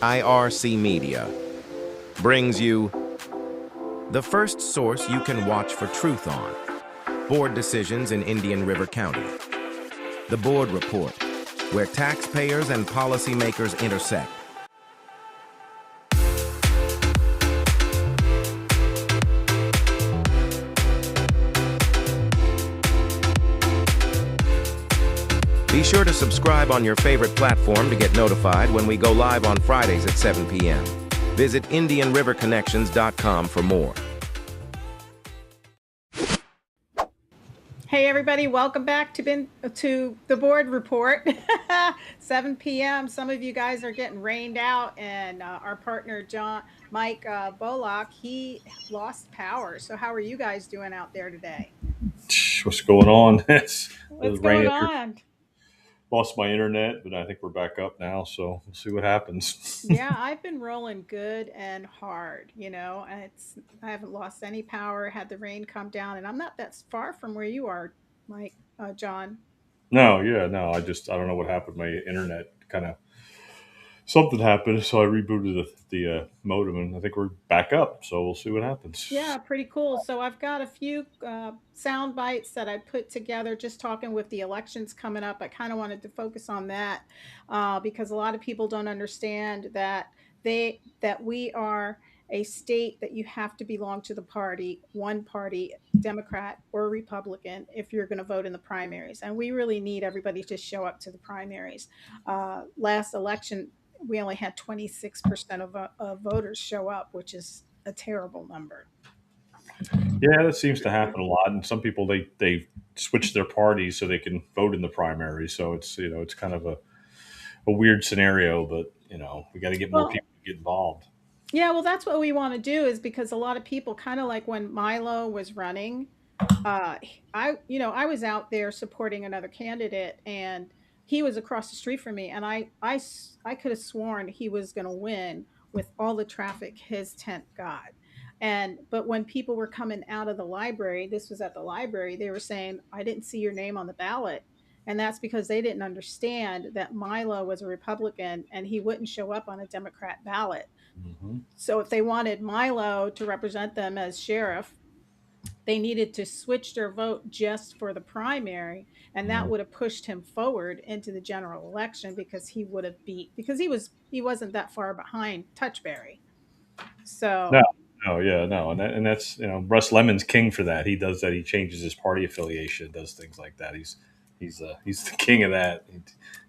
IRC Media brings you the first source you can watch for truth on board decisions in Indian River County. The Board Report, where taxpayers and policymakers intersect. Be sure to subscribe on your favorite platform to get notified when we go live on Fridays at 7 p.m. Visit IndianRiverConnections.com for more. Hey everybody, welcome back to the Board Report. 7 p.m. Some of you guys are getting rained out, and our partner Mike Bollock, he lost power. So how are you guys doing out there today? What's going on? It What's was going raining. on? Lost my internet, but I think we're back up now, so we'll see what happens. Yeah, I've been rolling good and hard, and I haven't lost any power, had the rain come down, and I'm not that far from where you are, Mike, John. No. I don't know what happened. My internet kind of something happened, so I rebooted the modem, and I think we're back up. So we'll see what happens. Yeah, pretty cool. So I've got a few sound bites that I put together just talking with the elections coming up. I kind of wanted to focus on that because a lot of people don't understand that we are a state that you have to belong to the party, one party, Democrat or Republican, if you're going to vote in the primaries. And we really need everybody to show up to the primaries. Last election, we only had 26% of voters show up, which is a terrible number. Yeah, that seems to happen a lot, and some people they switch their parties so they can vote in the primary. So it's kind of a weird scenario, but we got to get more Well, people to get involved. yeah, well, that's what we want to do is because a lot of people kind of like when Milo was running, I was out there supporting another candidate and he was across the street from me and I could have sworn he was going to win with all the traffic his tent got. But when people were coming out of the library, this was at the library, they were saying, I didn't see your name on the ballot. And that's because they didn't understand that Milo was a Republican and he wouldn't show up on a Democrat ballot. Hmm. So if they wanted Milo to represent them as sheriff, they needed to switch their vote just for the primary, and that would have pushed him forward into the general election because he would have beat because he wasn't that far behind Touchberry. No, So no, yeah, no, and that's Russ Lemon's king for that. He does that. He changes his party affiliation, does things like that. He's the king of that.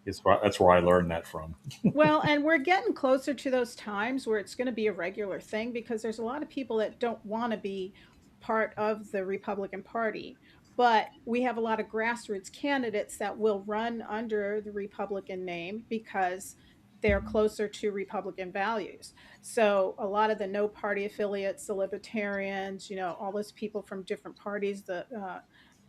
That's where I learned that from. well, and we're getting closer to those times where it's going to be a regular thing because there's a lot of people that don't want to be part of the Republican Party. But we have a lot of grassroots candidates that will run under the Republican name because they're closer to Republican values. So a lot of the no party affiliates, the libertarians, all those people from different parties, the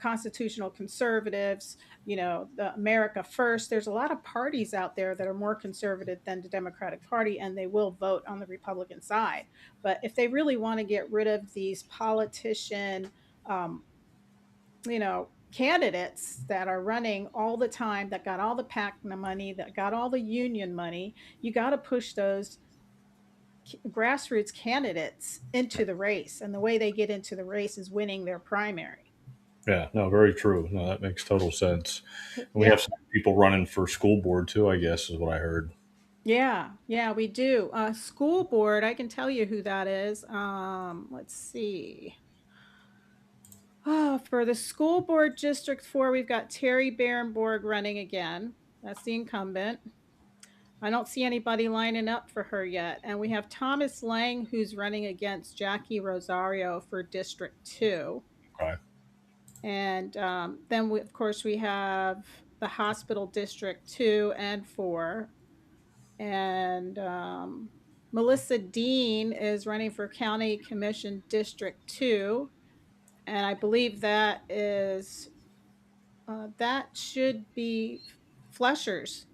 constitutional conservatives, the America First. There's a lot of parties out there that are more conservative than the Democratic Party, and they will vote on the Republican side. But if they really want to get rid of these politician, um, candidates that are running all the time, that got all the PAC money, that got all the union money, you got to push those grassroots candidates into the race. And the way they get into the race is winning their primary. Yeah, no, very true. No, that makes total sense. And we have Yeah. some people running for school board too. I guess is what I heard. Yeah, we do. School board, I can tell you who that is. Let's see. For the school board District 4, we've got Terry Barenborg running again. That's the incumbent. I don't see anybody lining up for her yet. And we have Thomas Lang, who's running against Jackie Rosario for District 2. Okay. And then, of course, we have the hospital District 2 and 4. And Melissa Dean is running for County Commission District 2. And I believe that should be Flesher's.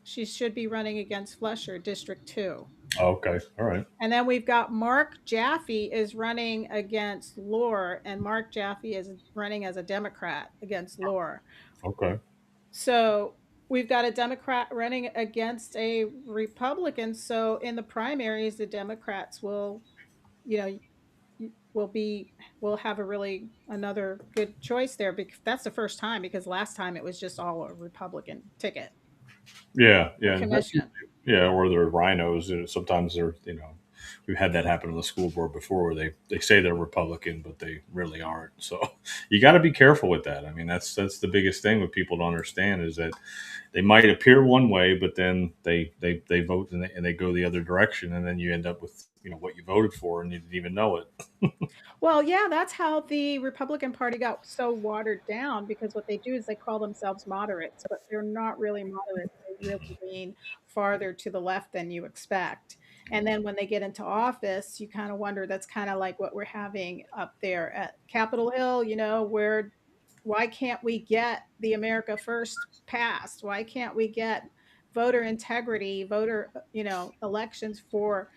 She should be running against Flesher, District 2. Oh, okay. All right. And then we've got Mark Jaffe is running against Lohr, and Mark Jaffe is running as a Democrat against Lohr. Okay. So we've got a Democrat running against a Republican. So in the primaries, the Democrats will, you know, will be will have a really another good choice there, because that's the first time, because last time it was just all a Republican ticket, Yeah, the yeah, and that's commission. yeah, or they're rhinos. Sometimes they're we've had that happen on the school board before where they say they're Republican but they really aren't. So you got to be careful with that. I mean, that's the biggest thing what people don't understand is that they might appear one way, but then they vote and they go the other direction, and then you end up with what you voted for and you didn't even know it. Well, yeah, that's how the Republican Party got so watered down, because what they do is they call themselves moderates, but they're not really moderates. They really lean farther to the left than you expect. And then when they get into office, you kind of wonder, that's kind of like what we're having up there at Capitol Hill, where why can't we get the America First passed? Why can't we get voter integrity, elections for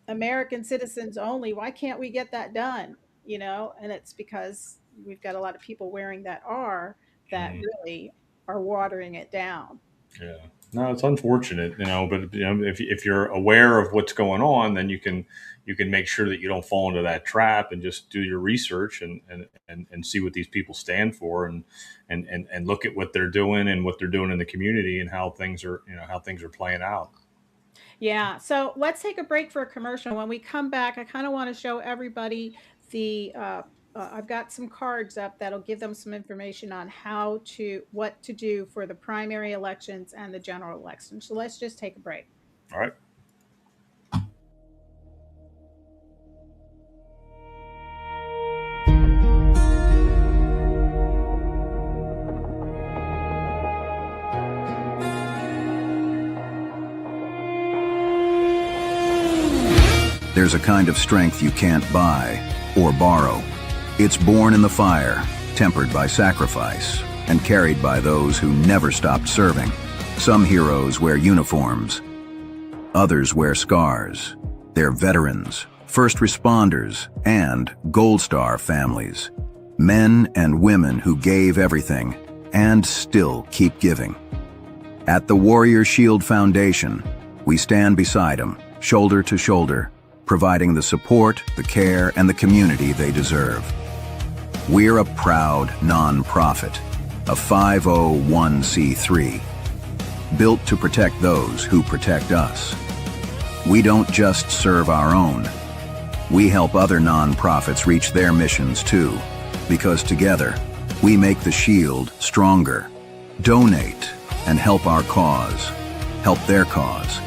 American citizens only? Why can't we get that done? And it's because we've got a lot of people wearing that R that Mm, really are watering it down. yeah. No, it's unfortunate, but if you're aware of what's going on, then you can make sure that you don't fall into that trap and just do your research and see what these people stand for and look at what they're doing and what they're doing in the community and how things are playing out. Yeah. So let's take a break for a commercial. When we come back, I kind of want to show everybody the. I've got some cards up that'll give them some information on what to do for the primary elections and the general election. So let's just take a break. All right. There's a kind of strength you can't buy or borrow. It's born in the fire, tempered by sacrifice, and carried by those who never stopped serving. Some heroes wear uniforms. Others wear scars. They're veterans, first responders, and Gold Star families. Men and women who gave everything and still keep giving. At the Warrior Shield Foundation, we stand beside them, shoulder to shoulder, providing the support, the care, and the community they deserve. We're a proud non-profit, a 501c3, built to protect those who protect us. We don't just serve our own. We help other non-profits reach their missions too, because together, we make the Shield stronger. Donate and help our cause. Help their cause.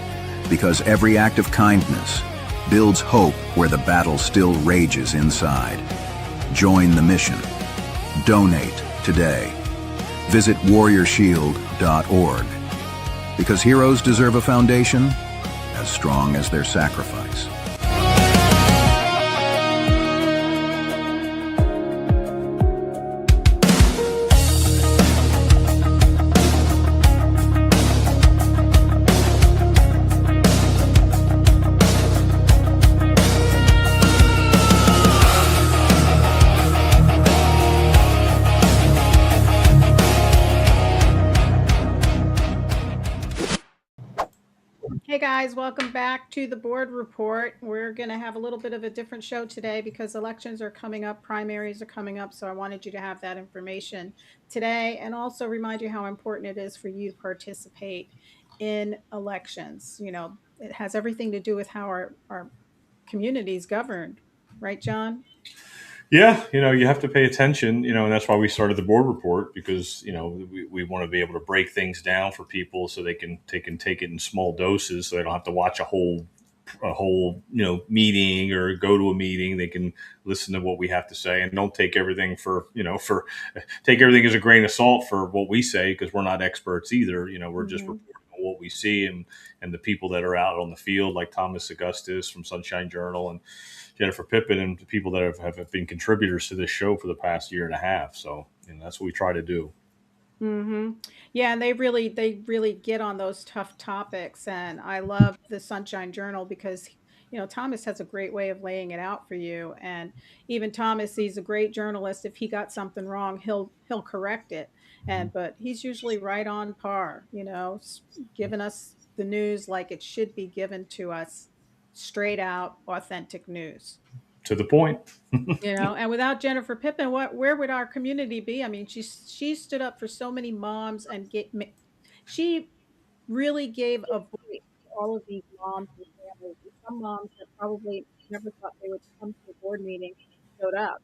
Because every act of kindness builds hope where the battle still rages inside. Join the mission. Donate today. Visit warriorshield.org. Because heroes deserve a foundation as strong as their sacrifice. Hey guys, welcome back to the board report. We're going to have a little bit of a different show today because elections are coming up, primaries are coming up, so I wanted you to have that information today, and also remind you how important it is for you to participate in elections. It has everything to do with how our community is governed, right, John? Yeah, you have to pay attention, and that's why we started the board report because, we want to be able to break things down for people so they can take it in small doses so they don't have to watch a whole meeting or go to a meeting. They can listen to what we have to say and don't take everything take everything as a grain of salt for what we say because we're not experts either. We're just Hmm. reporting on what we see and the people that are out on the field like Thomas Augustus from Sunshine Journal and Jennifer Pippin and the people that have been contributors to this show for the past year and a half. So that's what we try to do. Hmm. Yeah, and they really get on those tough topics, and I love the Sunshine Journal because Thomas has a great way of laying it out for you, and even Thomas, he's a great journalist. If he got something wrong, he'll correct it, Mhm. But he's usually right on par, giving us the news like it should be given to us, straight out, authentic news. To the point. And without Jennifer Pippin, where would our community be? I mean, she stood up for so many moms and she really gave a voice to all of these moms and families. And some moms that probably never thought they would come to a board meeting showed up.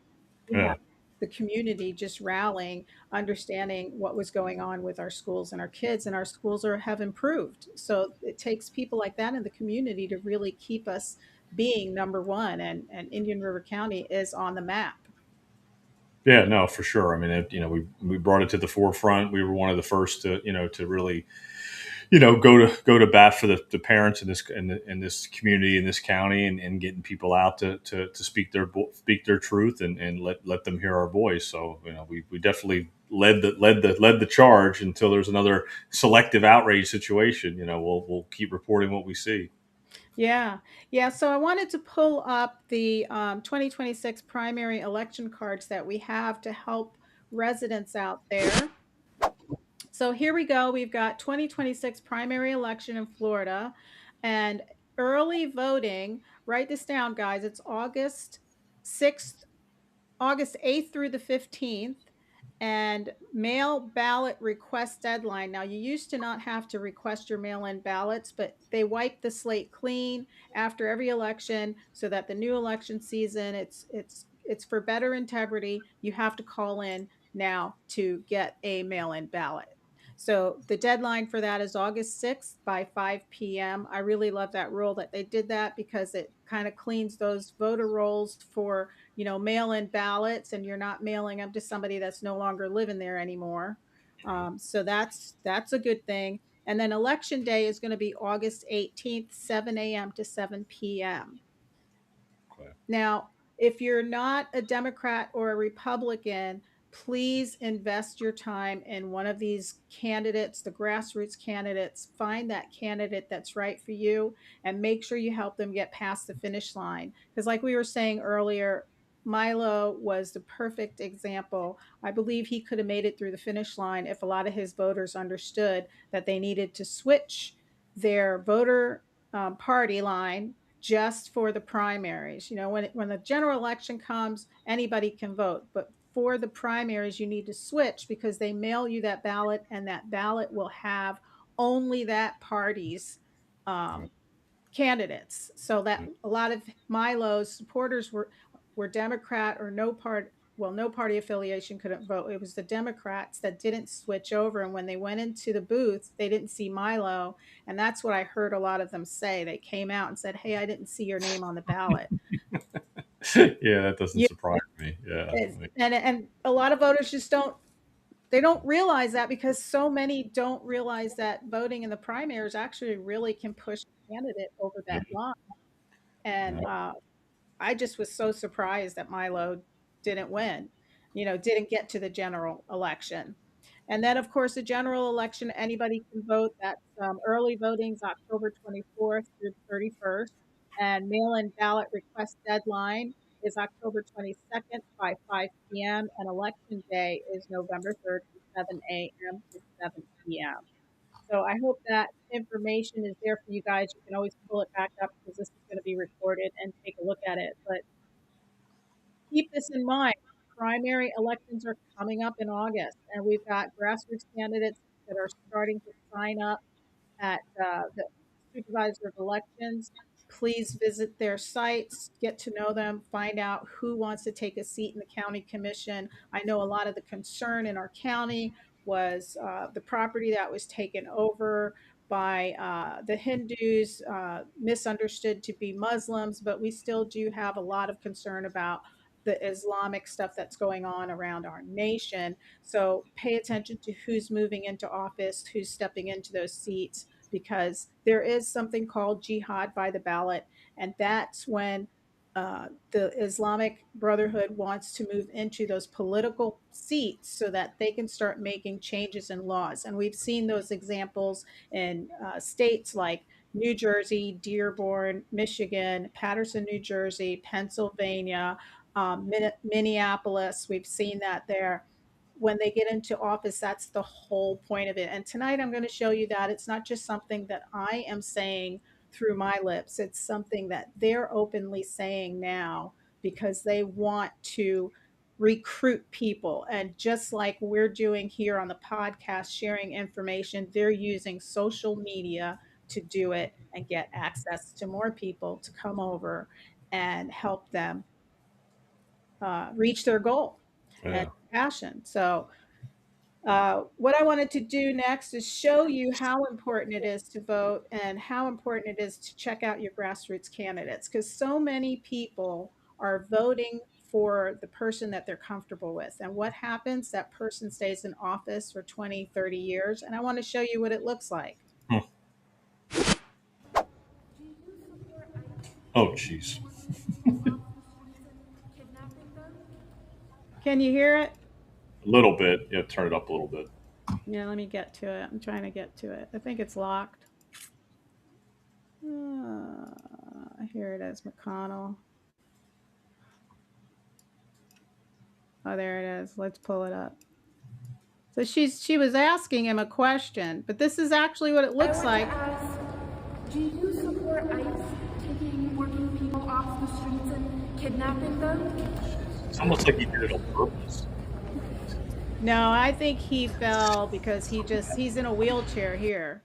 We Yeah. have the community just rallying, understanding what was going on with our schools and our kids, and our schools have improved. So it takes people like that in the community to really keep us being number one, and Indian River County is on the map. Yeah, no, for sure. I mean, we brought it to the forefront. We were one of the first to, to really, go to bat for the parents in this community, in this county, and getting people out to speak their truth, and let them hear our voice. So, we definitely led the charge until there's another selective outrage situation. We'll keep reporting what we see. Yeah. Yeah. So I wanted to pull up the 2026 primary election cards that we have to help residents out there. So here we go. We've got 2026 primary election in Florida and early voting. Write this down, guys. It's August 8th through the 15th, and mail ballot request deadline. Now, you used to not have to request your mail in ballots, but they wiped the slate clean after every election so that the new election season, it's for better integrity. You have to call in now to get a mail in ballot. So the deadline for that is August 6th by 5 p.m. I really love that rule that they did that because it kind of cleans those voter rolls for mail in ballots, and you're not mailing them to somebody that's no longer living there anymore. So that's a good thing. And then election day is going to be August 18th, 7 a.m. to 7 p.m. Okay. Now, if you're not a Democrat or a Republican, please invest your time in one of these candidates, the grassroots candidates. Find that candidate that's right for you and make sure you help them get past the finish line. Because, like we were saying earlier, Milo was the perfect example. I believe he could have made it through the finish line if a lot of his voters understood that they needed to switch their voter party line just for the primaries. When the general election comes, anybody can vote, but for the primaries, you need to switch because they mail you that ballot, and that ballot will have only that party's Right. um, candidates. So that a lot of Milo's supporters were Democrat or no party affiliation, couldn't vote. It was the Democrats that didn't switch over, and when they went into the booth, they didn't see Milo, and that's what I heard a lot of them say. They came out and said, "Hey, I didn't see your name on the ballot." Yeah, that doesn't Yeah, surprise me. Yeah. and a lot of voters just don't realize that, because so many don't realize that voting in the primaries actually really can push a candidate over Yeah. that line. And I just was so surprised that Milo didn't win, didn't get to the general election. And then, of course, the general election, anybody can vote. That's early voting's October 24th through the 31st. And mail in ballot request deadline is October 22nd by 5 p.m. And election day is November 3rd from 7 a.m. to 7 p.m. So I hope that information is there for you guys. You can always pull it back up because this is going to be recorded, and take a look at it. But keep this in mind. Primary elections are coming up in August, and we've got grassroots candidates that are starting to sign up at the supervisor of elections. Please visit their sites, get to know them, find out who wants to take a seat in the county commission. I know a lot of the concern in our county was the property that was taken over by the Hindus, misunderstood to be Muslims, but we still do have a lot of concern about the Islamic stuff that's going on around our nation. So pay attention to who's moving into office, who's stepping into those seats, because there is something called jihad by the ballot, and that's when the Islamic Brotherhood wants to move into those political seats so that they can start making changes in laws. And we've seen those examples in states like New Jersey, Dearborn, Michigan, Patterson, New Jersey, Pennsylvania, Minneapolis. We've seen that there. when they get into office, that's the whole point of it. And tonight I'm going to show you that it's not just something that I am saying through my lips, it's something that they're openly saying now because they want to recruit people. And just like we're doing here on the podcast, sharing information, they're using social media to do it and get access to more people to come over and help them reach their goal and Yeah. passion. So, what I wanted to do next is show you how important it is to vote and how important it is to check out your grassroots candidates because so many people are voting for the person that they're comfortable with. And what happens? That person stays in office for 20, 30 years. And I want to show you what it looks like. Hmm. Oh, jeez. Can you hear it? A little bit. Yeah, turn it up a little bit. Yeah, let me get to it. I'm trying to get to it. I think it's locked. Here it is, McConnell. Oh, there it is. Let's pull it up. So she was asking him a question, but this is actually what it looks like. Ask, do you support ICE taking working people off the streets and kidnapping them? It's almost like he did it on purpose. No, I think he fell because he's in a wheelchair here.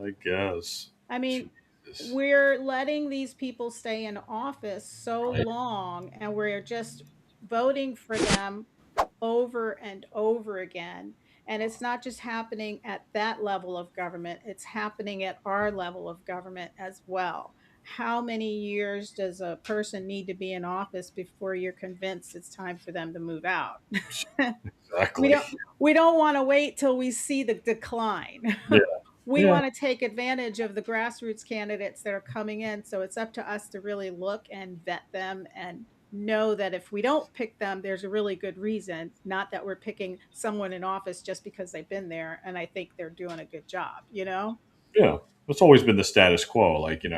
I guess. I mean, Jesus. we're letting these people stay in office so long and we're just voting for them over and over again. And it's not just happening at that level of government, it's happening at our level of government as well. How many years does a person need to be in office before you're convinced it's time for them to move out? Exactly. We don't want to wait till we see the decline. Yeah. We Yeah. want to take advantage of the grassroots candidates that are coming in. So it's up to us to really look and vet them and know that if we don't pick them, there's a really good reason, not that we're picking someone in office just because they've been there and I think they're doing a good job, you know? Yeah. It's always been the status quo. Like, you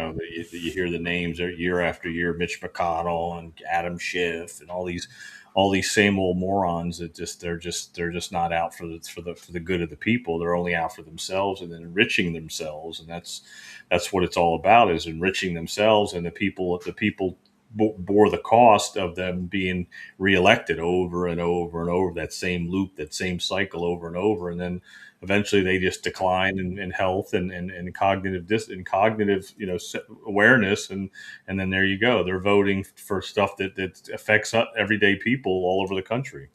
hear the names year after year, Mitch McConnell and Adam Schiff and all these same old morons that they're just not out for the good of the people. They're only out for themselves and then enriching themselves. And that's what it's all about, is enriching themselves, and the people bore the cost of them being reelected over and over and over, that same loop, that same cycle over and over. And then eventually they just decline in health and cognitive awareness. And then there you go. They're voting for stuff that affects everyday people all over the country.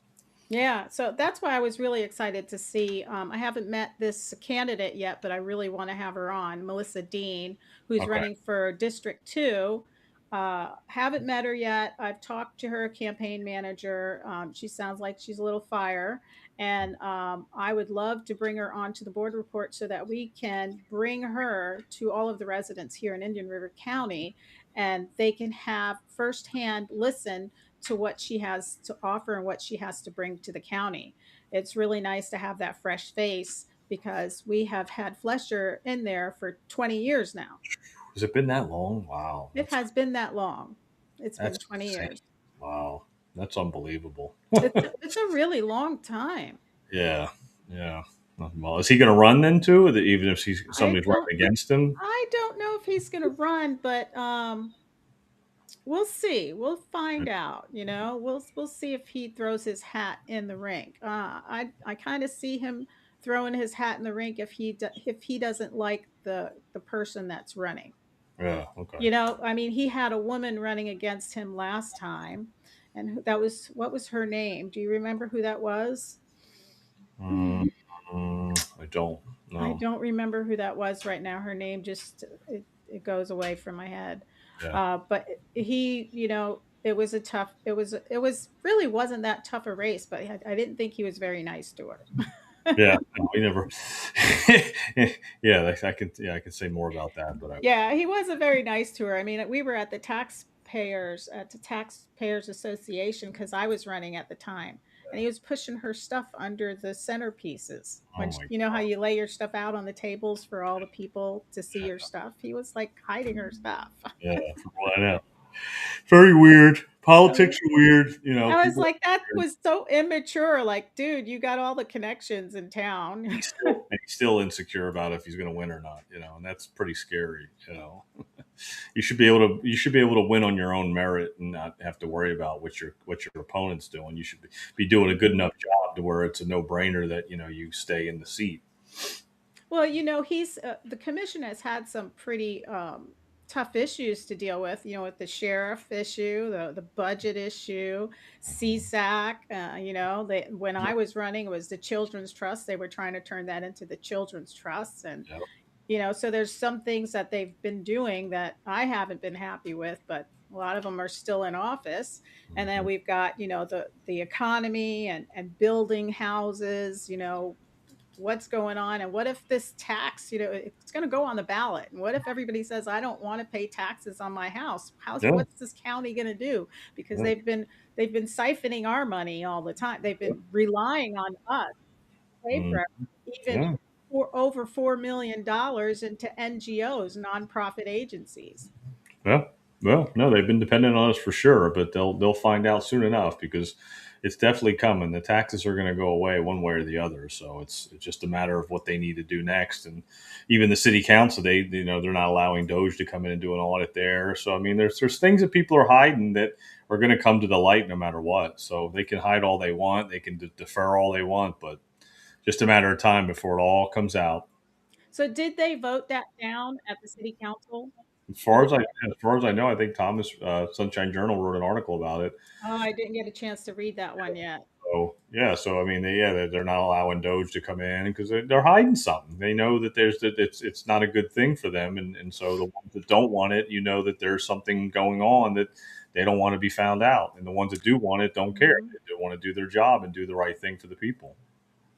Yeah, so that's why I was really excited to see. I haven't met this candidate yet, but I really want to have her on, Melissa Dean, who's Okay. running for District 2. Haven't met her yet. I've talked to her campaign manager. She sounds like she's a little fire. And I would love to bring her onto the board report so that we can bring her to all of the residents here in Indian River County and they can have firsthand listen to what she has to offer and what she has to bring to the county. It's really nice to have that fresh face because we have had Flesher in there for 20 years now. Has it been that long? Wow. It has been that long. It's been That's 20 insane. years. Wow. That's unbelievable. It's a really long time. Yeah. Yeah. Well, is he going to run then too? Even if somebody's running against him? I don't know if he's going to run, but we'll see. We'll find out. We'll see if he throws his hat in the rink. I kind of see him throwing his hat in the rink if he doesn't like the person that's running. Yeah. Okay. He had a woman running against him last time, and what was her name? Do you remember who that was? I don't know. I don't remember who that was right now. Her name just it goes away from my head. Yeah. But he, it was really wasn't that tough a race, but I didn't think he was very nice to her. Yeah, no, we never. Yeah, I can say more about that, but yeah, he wasn't very nice to her. I mean, we were at the Taxpayers Association because I was running at the time, and he was pushing her stuff under the centerpieces. How you lay your stuff out on the tables for all the people to see your stuff. He was like hiding her stuff. Yeah, I know. Very weird. I was Politics are weird. I was People like, "That are weird. was so immature." Like, "Dude, you got all the connections in town." He's still insecure about if he's going to win or not. And that's pretty scary. You should be able to win on your own merit and not have to worry about what your opponent's doing. You should be doing a good enough job to where it's a no brainer that you stay in the seat. Well, he's the commission has had some pretty tough issues to deal with the sheriff issue, the budget issue, CSAC. When I was running, it was the Children's Trust. They were trying to turn that into the Children's Trust, and Yeah. so there's some things that they've been doing that I haven't been happy with, but a lot of them are still in office. And then Mhm. we've got the economy and building houses. What's going on, and what if this tax, it's going to go on the ballot, and what if everybody says I don't want to pay taxes on my house? Yeah. What's this county going to do? Because Yeah. they've been siphoning our money all the time. They've been relying on us to pay Mhm. for even Yeah. for over $4 million into NGOs, nonprofit agencies. Yeah. Well, no, they've been dependent on us for sure, but they'll find out soon enough because it's definitely coming. The taxes are going to go away one way or the other, so it's just a matter of what they need to do next. And even the city council, they're not allowing Doge to come in and do an audit there. So I mean, there's things that people are hiding that are going to come to the light no matter what. So they can hide all they want, they can defer all they want, but just a matter of time before it all comes out. So did they vote that down at the city council? As far as I know, I think Thomas Sunshine Journal wrote an article about it. Oh, I didn't get a chance to read that one yet. So yeah, so I mean, they're not allowing Doge to come in because they're hiding something. They know that it's not a good thing for them, and so the ones that don't want it, that there's something going on that they don't want to be found out, and the ones that do want it don't care. Mhm. They want to do their job and do the right thing for the people.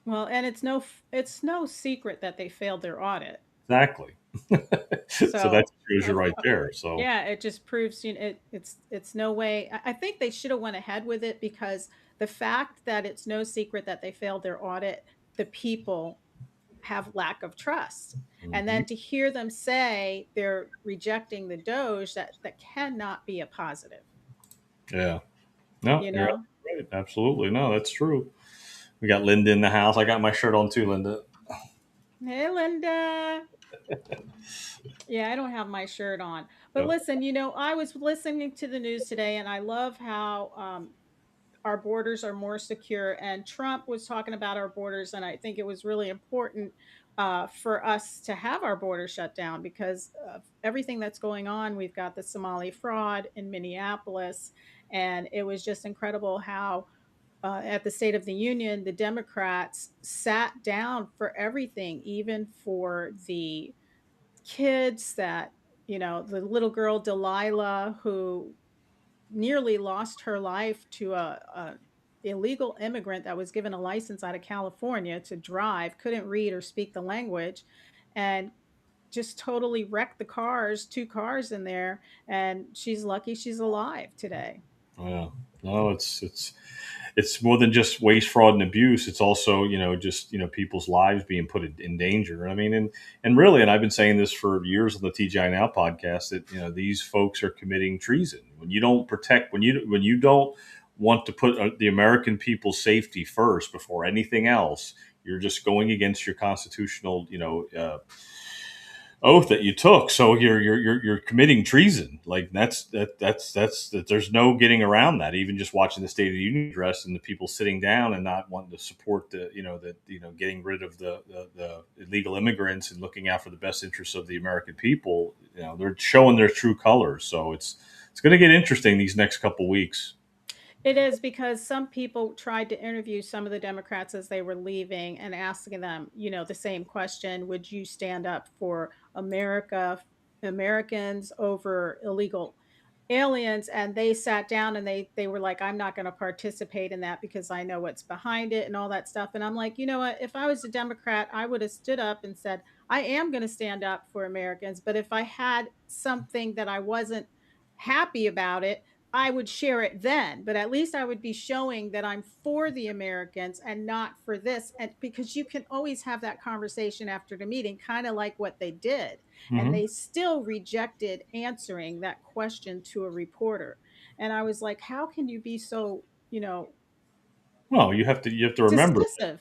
Well, and it's no secret that they failed their audit. Exactly. So that So, shows you of right there. So yeah, it just proves it's no way. I think they should have went ahead with it, because the fact that it's no secret that they failed their audit, the people have lack of trust. And mhm. then to hear them say they're rejecting the Doge, that cannot be a positive, Yeah, no, you you're know? right. Absolutely, no, that's true. We got Linda in the house. I got my shirt on too, Linda. Hey, Linda. Yeah, I don't have my shirt on. But Yep. listen, I was listening to the news today, and I love how our borders are more secure. And Trump was talking about our borders, and I think it was really important for us to have our borders shut down because of everything that's going on. We've got the Somali fraud in Minneapolis, and it was just incredible how. At the State of the Union, the Democrats sat down for everything, even for the kids the little girl Delilah, who nearly lost her life to a illegal immigrant that was given a license out of California to drive, couldn't read or speak the language, and just totally wrecked the cars, two cars in there, and she's lucky she's alive today. Yeah. No, it's more than just waste, fraud, and abuse. It's also just people's lives being put in danger. I mean, and really, and I've been saying this for years on the TGI Now podcast that these folks are committing treason when you don't protect when you don't want to put the American people's safety first before anything else. You're just going against your constitutional oath that you took. So you're committing treason. Like that. There's no getting around that. Even just watching the State of the Union address and the people sitting down and not wanting to support getting rid of the illegal immigrants and looking out for the best interests of the American people. They're showing their true colors. So it's going to get interesting these next couple weeks. It is, because some people tried to interview some of the Democrats as they were leaving and asking them, the same question: would you stand up for Americans over illegal aliens? And they sat down and they were like, I'm not going to participate in that because I know what's behind it and all that stuff. And I'm like, you know what, if I was a Democrat, I would have stood up and said, I am going to stand up for Americans, but if I had something that I wasn't happy about it, I would share it then, but at least I would be showing that I'm for the Americans and not for this. And because you can always have that conversation after the meeting, kind of like what they did. And Hmm. they still rejected answering that question to a reporter. And I was like, how can you be so, Well, you have to remember. dismissive?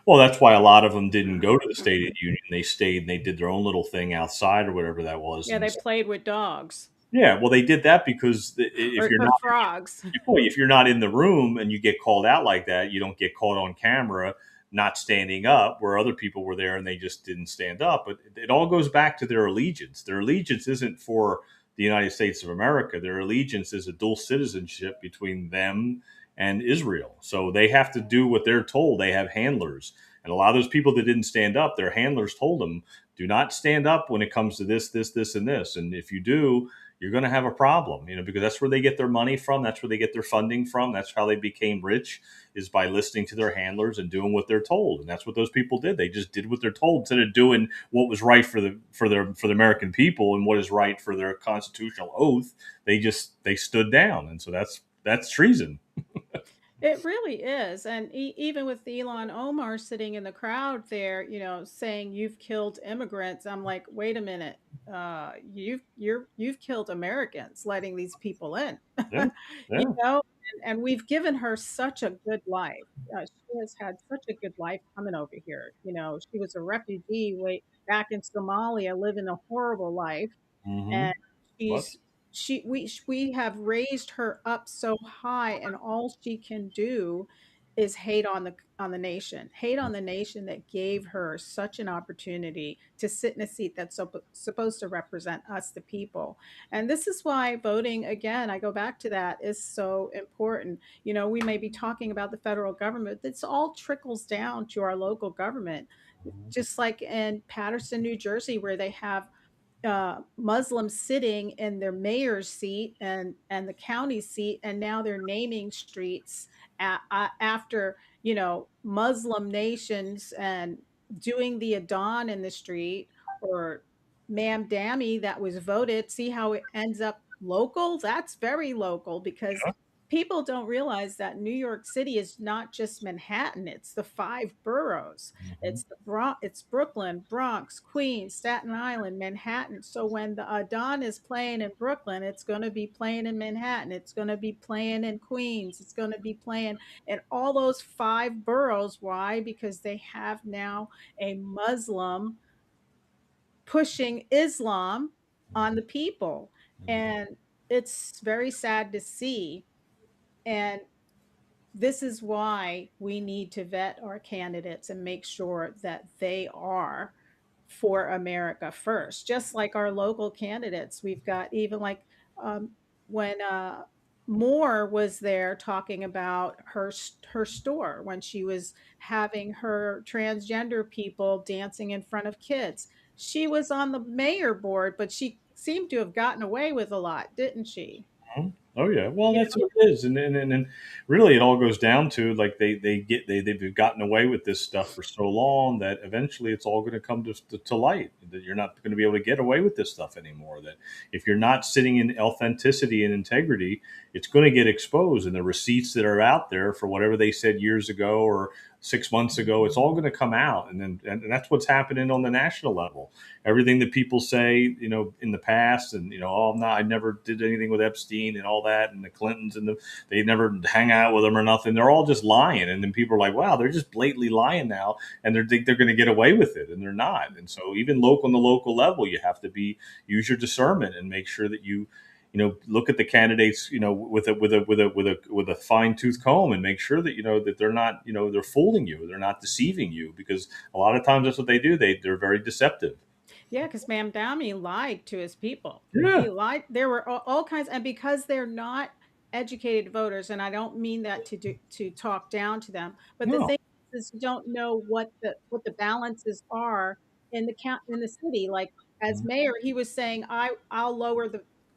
Well, that's why a lot of them didn't go to the State of the Union. They stayed and they did their own little thing outside or whatever that was. Yeah, And they played with dogs yeah, well, they did that because if or, you're or not frogs. if you're not in the room and you get called out like that, you don't get caught on camera not standing up where other people were there and they just didn't stand up. But it all goes back to their allegiance. Their allegiance isn't for the United States of America. Their allegiance is a dual citizenship between them and Israel. So they have to do what they're told. They have handlers. And a lot of those people that didn't stand up, their handlers told them, do not stand up when it comes to this, and this. And if you do, you're going to have a problem, because that's where they get their money from. That's where they get their funding from. That's how they became rich, is by listening to their handlers and doing what they're told. And that's what those people did. They just did what they're told instead of doing what was right for the American people and what is right for their constitutional oath. They stood down, and so that's treason. It really is. And even with Elon Omar sitting in the crowd there, saying you've killed immigrants, I'm like, wait a minute. You've killed Americans letting these people in. Yeah, you yeah. know, and we've given her such a good life. She has had such a good life coming over here. She was a refugee way back in Somalia, living a horrible life, Mm-hmm. and What? she's we have raised her up so high, and all she can do is hate on the nation that gave her such an opportunity to sit in a seat that's supposed to represent us, the people. And this is why voting, again, I go back to that, is so important. We may be talking about the federal government, this all trickles down to our local government, just like in Paterson, New Jersey, where they have Muslims sitting in their mayor's seat and the county seat, and now they're naming streets after Muslim nations and doing the Adhan in the street, or Ma'am Dammy that was voted. See how it ends up local? That's very local, because people don't realize that New York City is not just Manhattan; it's the five boroughs. Mm-hmm. It's Brooklyn, Bronx, Queens, Staten Island, Manhattan. So when the Adon is playing in Brooklyn, it's going to be playing in Manhattan. It's going to be playing in Queens. It's going to be playing in all those five boroughs. Why? Because they have now a Muslim pushing Islam on the people. And it's very sad to see. And this is why we need to vet our candidates and make sure that they are for America first, just like our local candidates. We've got even like when Moore was there talking about her store when she was having her transgender people dancing in front of kids. She was on the mayor board, but she seemed to have gotten away with a lot, didn't she? Mhm. Oh yeah, well You that's what it is, and really it all goes down to like they've gotten away with this stuff for so long that eventually it's all going to come to light that you're not going to be able to get away with this stuff anymore. That if you're not sitting in authenticity and integrity, it's going to get exposed, and the receipts that are out there for whatever they said years ago or 6 months ago, it's all going to come out, and that's what's happening on the national level. Everything that people say, in the past, and oh, I never did anything with Epstein and all that, and the Clintons they never hang out with them or nothing. They're all just lying, and then people are like, wow, they're just blatantly lying now, and they think they're going to get away with it, and they're not. And so even on the local level, you have to use your discernment and make sure that look at the candidates, with a fine tooth comb and make sure that that they're not, they're fooling you, they're not deceiving you, because a lot of times that's what they do. They're very deceptive. Yeah, because Mamdani lied to his people. He Yeah. lied. There were all kinds, and because they're not educated voters, and I don't mean that to talk down to them, but the No. thing is, you don't know what the balances are in the city. Like as mayor, he was saying, I'll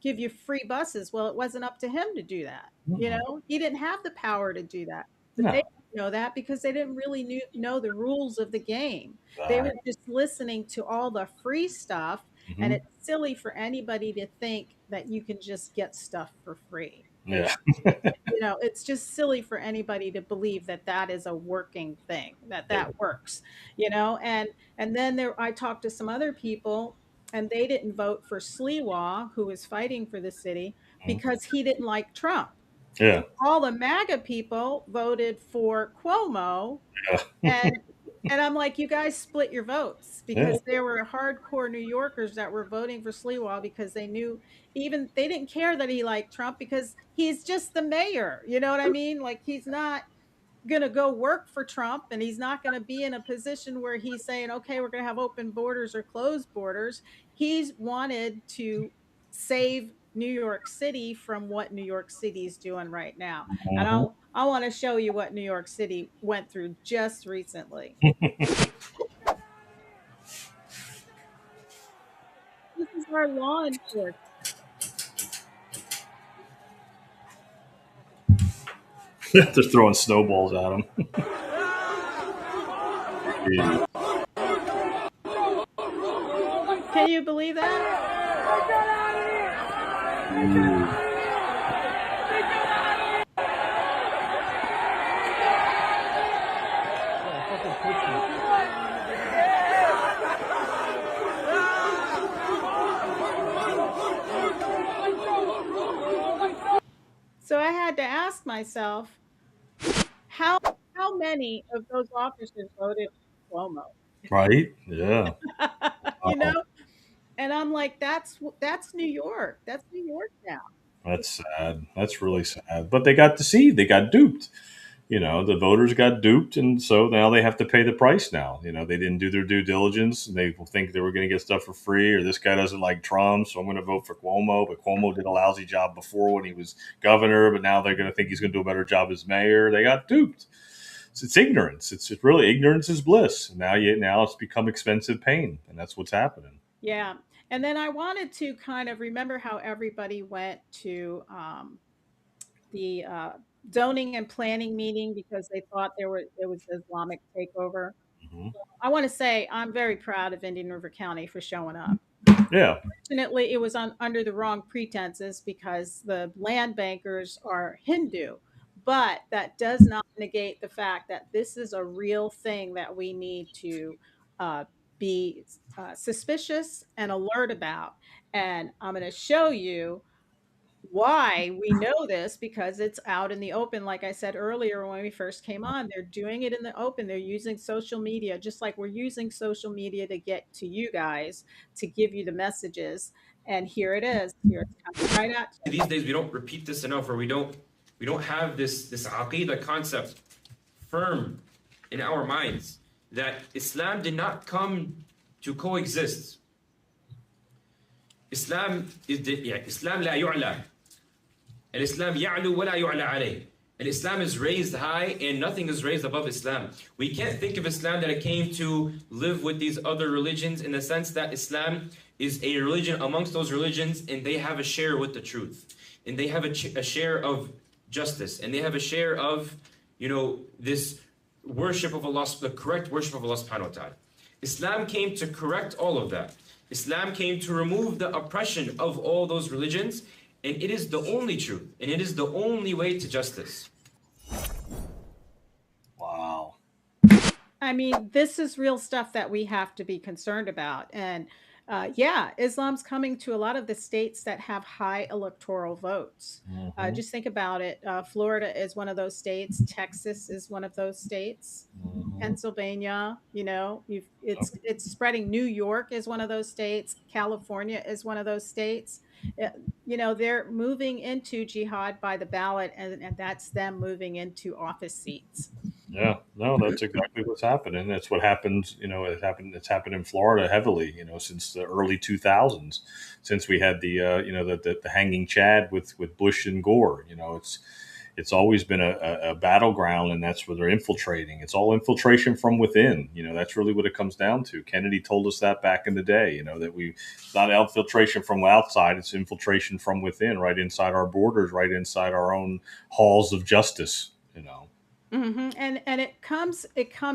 give you free buses. Well, it wasn't up to him to do that. Mm-mm. He didn't have the power to do that, but they No. didn't know that because they didn't really know the rules of the game. They were Right. just listening to all the free stuff, and Hmm. it's silly for anybody to think that you can just get stuff for free. Yeah. It's just silly for anybody to believe that that is a working thing, that works, and then I talked to some other people, and they didn't vote for Sliwa, who is fighting for the city, Mhm. because he didn't like Trump. Yeah. All the MAGA people voted for Cuomo, Yeah. and I'm like, you guys split your votes Yeah. because there were hardcore New Yorkers that were voting for Sliwa because they knew, even they didn't care that he liked Trump because he's just the mayor. You know what I mean? Like, he's not going to go work for Trump, and he's not going to be in a position where he's saying, okay, we're going to have open borders or closed borders. He's wanted to save New York City from what New York City is doing right now. And Mhm. I want to show you what New York City went through just recently. This is our law enforcement. They're throwing snowballs at him. Can you believe that? So I had to ask myself, how many of those officers voted for Cuomo? Right? Yeah. You know? Wow. And I'm like, that's New York. That's New York now. That's sad. That's really sad. But they got deceived. They got duped. The voters got duped, and so now they have to pay the price now. They didn't do their due diligence, and they think they were going to get stuff for free, or this guy doesn't like Trump, so I'm going to vote for Cuomo. But Cuomo did a lousy job before when he was governor, but now they're going to think he's going to do a better job as mayor. They got duped. It's ignorance. It's really ignorance is bliss. Now it's become expensive pain, and that's what's happening. Yeah. And then I wanted to kind of remember how everybody went to the zoning and planning meeting because they thought there was Islamic takeover. Hmm. I want to say I'm very proud of Indian River County for showing up. Yeah. Fortunately, it was under the wrong pretenses because the land bankers are Hindu, but that does not negate the fact that this is a real thing that we need to uh, be suspicious and alert about. And I'm going to show you why we know this, because it's out in the open. Like I said earlier when we first came on, they're doing it in the open. They're using social media just like we're using social media to get to you guys, to give you the messages. And here it is. Here it's coming right at you. These days we don't repeat this enough, or we don't have this aqidah concept firm in our minds that Islam did not come to coexist. Islam لا يعلى. Islam يعلو ولا يعلى عليه. Islam is raised high and nothing is raised above Islam. We can't think of Islam that it came to live with these other religions, in the sense that Islam is a religion amongst those religions, and they have a share with the truth, and they have a share of justice, and they have a share of this worship of Allah, the correct worship of Allah subhanahu wa ta'ala. Islam came to correct all of that. Islam came to remove the oppression of all those religions, and it is the only truth, and it is the only way to justice. Wow. I mean, this is real stuff that we have to be concerned about. And yeah, Islam's coming to a lot of the states that have high electoral votes. Hmm. Just think about it. Florida is one of those states. Texas is one of those states. Hmm. Pennsylvania, it's spreading. New York is one of those states. California is one of those states. Uh, they're moving into jihad by the ballot, and that's them moving into office seats. Yeah, no, that's exactly what's happening. That's what happens. It happened. It's happened in Florida heavily. Since the early 2000s, since we had the hanging Chad with Bush and Gore. It's always been a battleground, and that's where they're infiltrating. It's all infiltration from within. That's really what it comes down to. Kennedy told us that back in the day. That it's not infiltration from outside; it's infiltration from within, right inside our borders, right inside our own halls of justice. And it comes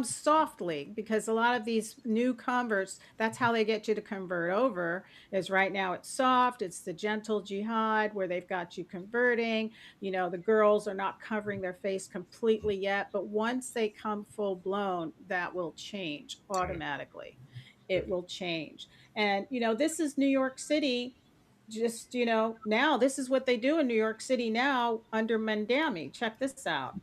softly, because a lot of these new converts, that's how they get you to convert over, is right now it's soft, it's the gentle jihad where they've got you converting. The girls are not covering their face completely yet, but once they come full blown, that will change automatically. It will change. And this is New York City just, now this is what they do in New York City now under Mandami. Check this out.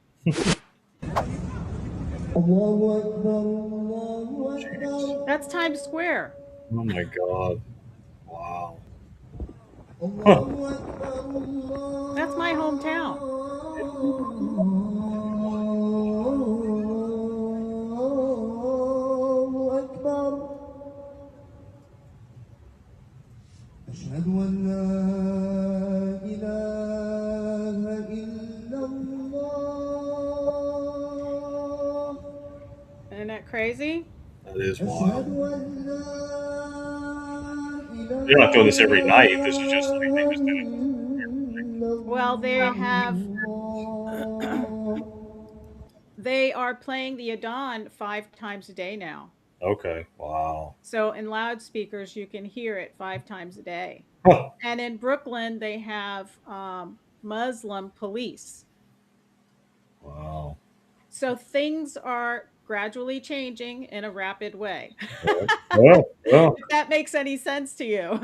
That's Times Square. Oh my God. Wow. Huh. That's my hometown. أشهد أن لا إله إلا الله. Isn't that crazy? That is أشهد wild. أن لا إله You're not doing this every night. This is just like they just did it. إلا Well, الله. they are playing the Adhan 5 times a day now. Okay. Wow. So in loudspeakers, you can hear it 5 times a day. Huh. And in Brooklyn, they have Muslim police. Wow. So things are gradually changing in a rapid way. Well, well, If that makes any sense to you.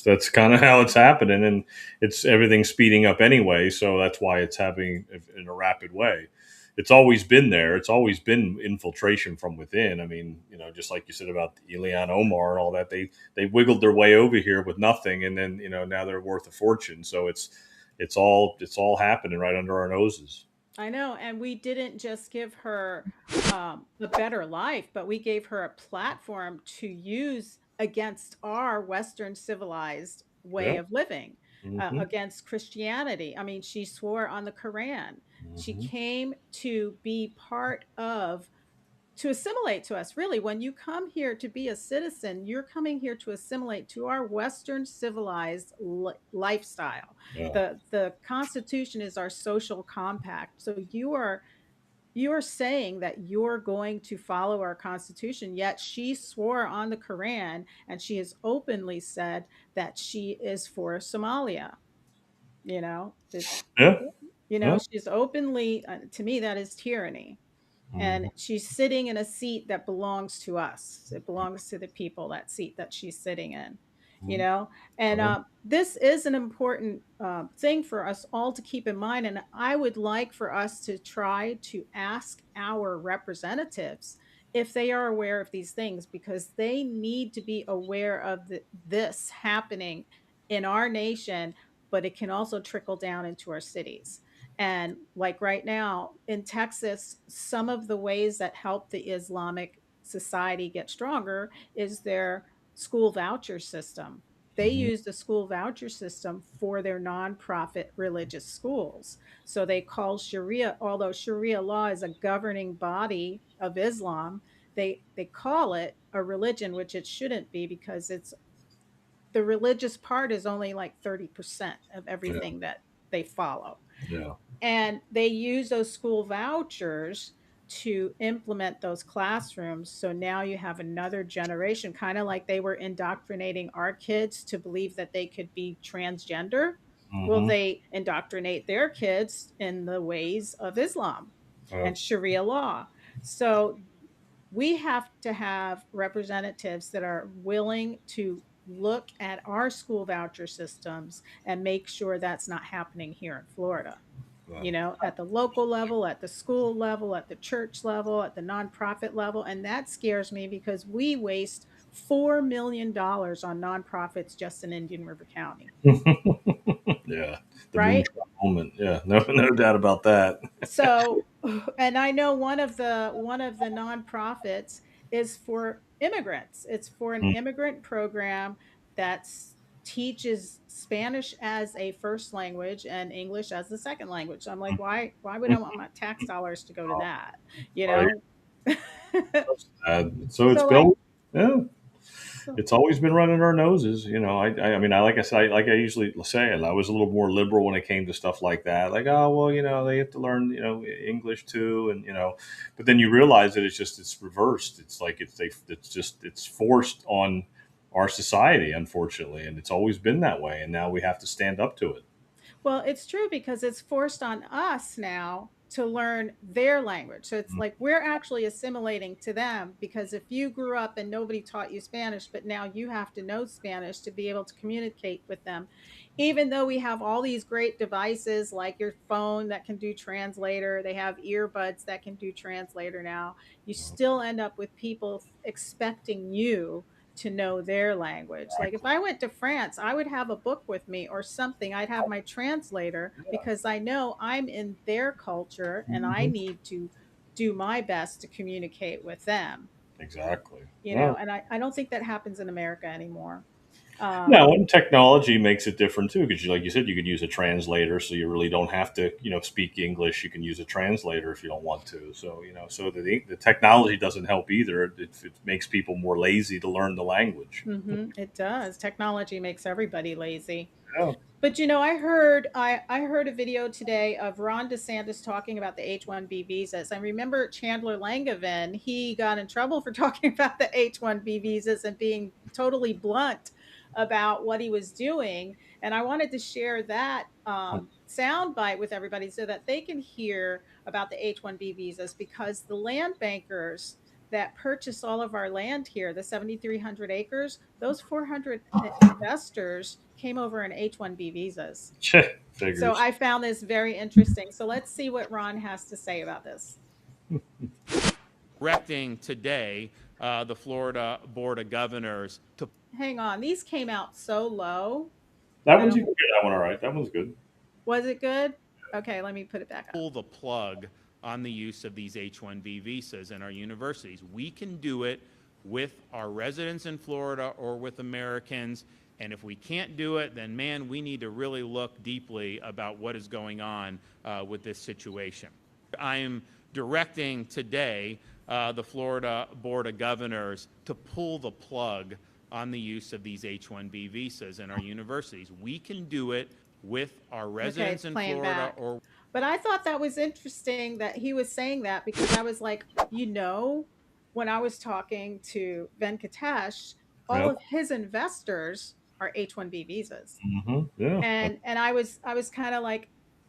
that's kind of how it's happening, and it's everything's speeding up anyway. So that's why it's happening in a rapid way. It's always been there. It's always been infiltration from within. I mean, just like you said about Elian Omar and all that, they wiggled their way over here with nothing, and then now they're worth a fortune. So it's all happening right under our noses. I know. And we didn't just give her a better life, but we gave her a platform to use against our Western civilized way Yeah. of living, Hmm. against Christianity. I mean, she swore on the Quran. She Hmm. came to be part of, to assimilate to us. Really, when you come here to be a citizen, you're coming here to assimilate to our Western civilized lifestyle. Yeah. The Constitution is our social compact. So you are saying that you're going to follow our Constitution, yet she swore on the Quran and she has openly said that she is for Somalia. You know, this, Yeah. Yeah. she's openly, to me, that is tyranny. And Hmm. she's sitting in a seat that belongs to us. It belongs to the people, that seat that she's sitting in, you know? And this is an important thing for us all to keep in mind. And I would like for us to try to ask our representatives if they are aware of these things, because they need to be aware of this happening in our nation, but it can also trickle down into our cities. And like right now in Texas, some of the ways that help the Islamic society get stronger is their school voucher system. They Hmm. use the school voucher system for their nonprofit religious schools. So they call Sharia, although Sharia law is a governing body of Islam, they call it a religion, which it shouldn't be, because it's the religious part is only like 30% of Yeah. everything that they follow. Yeah. And they use those school vouchers to implement those classrooms. So now you have another generation, kind of like they were indoctrinating our kids to believe that they could be transgender. Well, Hmm. they indoctrinate their kids in the ways of Islam Yeah. and Sharia law. So we have to have representatives that are willing to look at our school voucher systems and make sure that's not happening here in Florida. Yeah. At the local level, at the school level, at the church level, at the nonprofit level. And that scares me because we waste $4 million on nonprofits just in Indian River County, Yeah, the right? moonshot moment. Yeah, no doubt about that. So, and I know one of the nonprofits is for immigrants. It's for an Mm. immigrant program that teaches Spanish as a first language and English as a second language. So I'm like, why would I want my tax dollars to go to that? You Right. know? So it's So like, built. Yeah, so, it's always been running our noses. I mean, like I said, like I usually say, I was a little more liberal when it came to stuff like that. Like, oh well, they have to learn, English too, and but then you realize that it's reversed. It's like it's forced on our society, unfortunately, and it's always been that way. And now we have to stand up to it. well, it's true because it's forced on us now to learn their language. So it's like we're actually assimilating to them, because if you grew up and nobody taught you Spanish, but now you have to know Spanish to be able to communicate with them, even though we have all these great devices like your phone that can do translator, they have earbuds that can do translator now, you still end up with people expecting you to know their language. Like if I went to France, I would have a book with me or something. I'd have my translator because I know I'm in their culture and I Mhm. need to do my best to communicate with them, Exactly. you know, No. and I don't think that happens in America anymore. No, and technology makes it different too, because like you said, you could use a translator, so you really don't have to, speak English. You can use a translator if you don't want to. So, so the technology doesn't help either. It makes people more lazy to learn the language. It does. Technology makes everybody lazy. Yeah. But I heard a video today of Ron DeSantis talking about the H-1B visas. I remember Chandler Langevin, he got in trouble for talking about the H-1B visas and being totally blunt about what he was doing. And I wanted to share that sound bite with everybody so that they can hear about the H-1B visas, because the land bankers that purchased all of our land here, the 7,300 acres, those 400 investors came over in H-1B visas. So Figures. I found this very interesting. So let's see what Ron has to say about this. Directing today the Florida Board of Governors to Hang on, these came out so low. That I one's don't. you can get that one all right. That one's good. Was it good? Okay, let me put it back up. pull the plug on the use of these H-1B visas in our universities. We can do it with our residents in Florida or with Americans. And if we can't do it, then man, we need to really look deeply about what is going on with this situation. I am directing today the Florida Board of Governors to pull the plug on the use of these H-1B visas in our universities. We can do it with our residents in Florida Back. or But I thought that was interesting that he was saying that, because I was like, when I was talking to Venkatesh, all Yep. of his investors are H-1B visas. Yeah. And I was kind of like,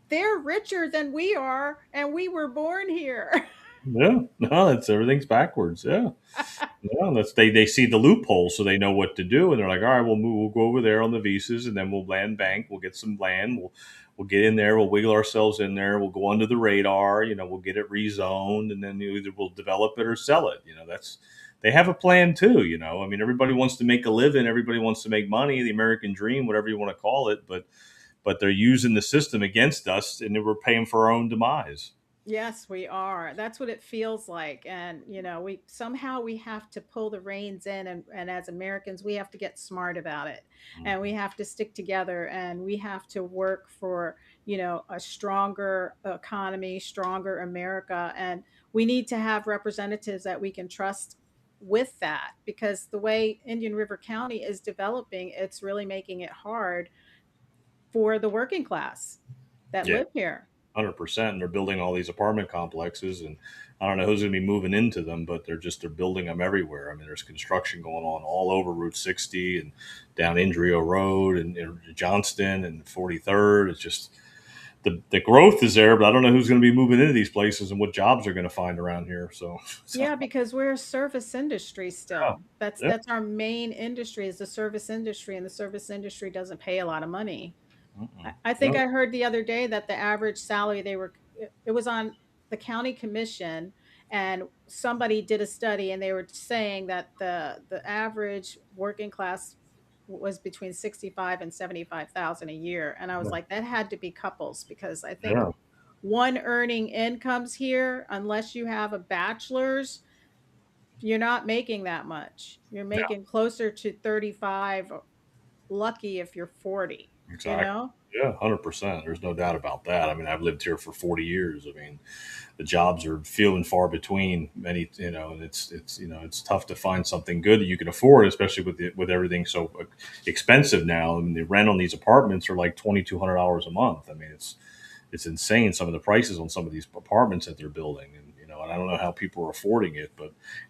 they're richer than we are, and we were born here. Yeah. No, that's everything's backwards. Yeah. Yeah, they see the loophole, so they know what to do, and they're like, all right, we'll go over there on the visas, and then we'll land bank, we'll get some land, we'll get in there, we'll wiggle ourselves in there, we'll go under the radar, we'll get it rezoned, and then either we'll develop it or sell it. They have a plan too. I mean, everybody wants to make a living, everybody wants to make money, the American dream, whatever you want to call it, but they're using the system against us, and we're paying for our own demise. Yes, we are. That's what it feels like. And, we have to pull the reins in, and as Americans, we have to get smart about it. And we have to stick together, and we have to work for, a stronger economy, stronger America. And we need to have representatives that we can trust with that, because the way Indian River County is developing, it's really making it hard for the working class that Yeah. live here. 100%. And they're building all these apartment complexes, and I don't know who's going to be moving into them, but they're building them everywhere. I mean, there's construction going on all over Route 60 and down Indrio Road and Johnston and 43rd. It's just the growth is there, but I don't know who's going to be moving into these places and what jobs they're going to find around here. So Yeah, because we're a service industry yeah, still. That's yeah. that's our main industry, is the service industry, and the service industry doesn't pay a lot of money. I think No. I heard the other day that the average salary it was on the county commission, and somebody did a study, and they were saying that the average working class was between 65 and 75,000 a year. And I was like, that had to be couples, because I think Yeah. one earning incomes here, unless you have a bachelor's, you're not making that much. You're Yeah. making closer to 35, lucky if you're 40, you Exactly. know? Yeah, 100%. There's no doubt about that. I mean, I've lived here for 40 years. I mean, the jobs are few and far between. Many, and it's tough to find something good that you can afford, especially with everything so expensive now. I mean, the rent on these apartments are like $2,200 a month. I mean, it's insane, some of the prices on some of these apartments that they're building, and I don't know how people are affording it,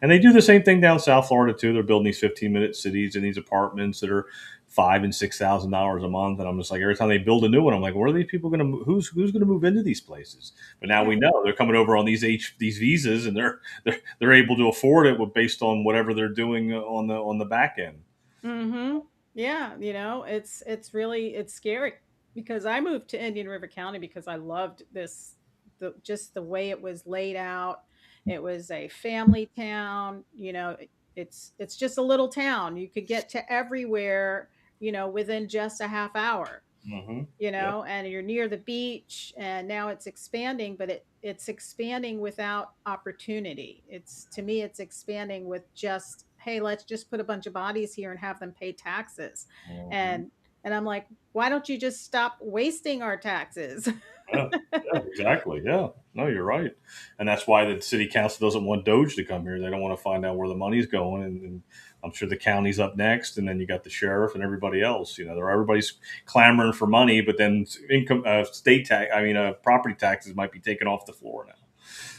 and they do the same thing down South Florida too. They're building these 15-minute cities and these apartments that are $5,000 and $6,000 a month, and I'm just like, every time they build a new one, I'm like, where are these people going to? Who's going to move into these places? But now we Yeah. know they're coming over on these visas, and they're able to afford it based on whatever they're doing on the back end. Mm-hmm. Yeah, it's really it's scary because I moved to Indian River County because I loved just the way it was laid out. It was a family town, it's just a little town. You could get to everywhere, within just a half hour. Mm-hmm. Yep. And you're near the beach, and now it's expanding, but it's expanding without opportunity. It's to me it's expanding with just, hey, let's just put a bunch of bodies here and have them pay taxes. Mm-hmm. And I'm like, why don't you just stop wasting our taxes? Yeah, yeah, exactly. Yeah, no, you're right, and that's why the city council doesn't want Doge to come here. They don't want to find out where the money's going, and I'm sure the county's up next, and then you got the sheriff and everybody else. Everybody's clamoring for money, but then income, state tax, property taxes might be taken off the floor now.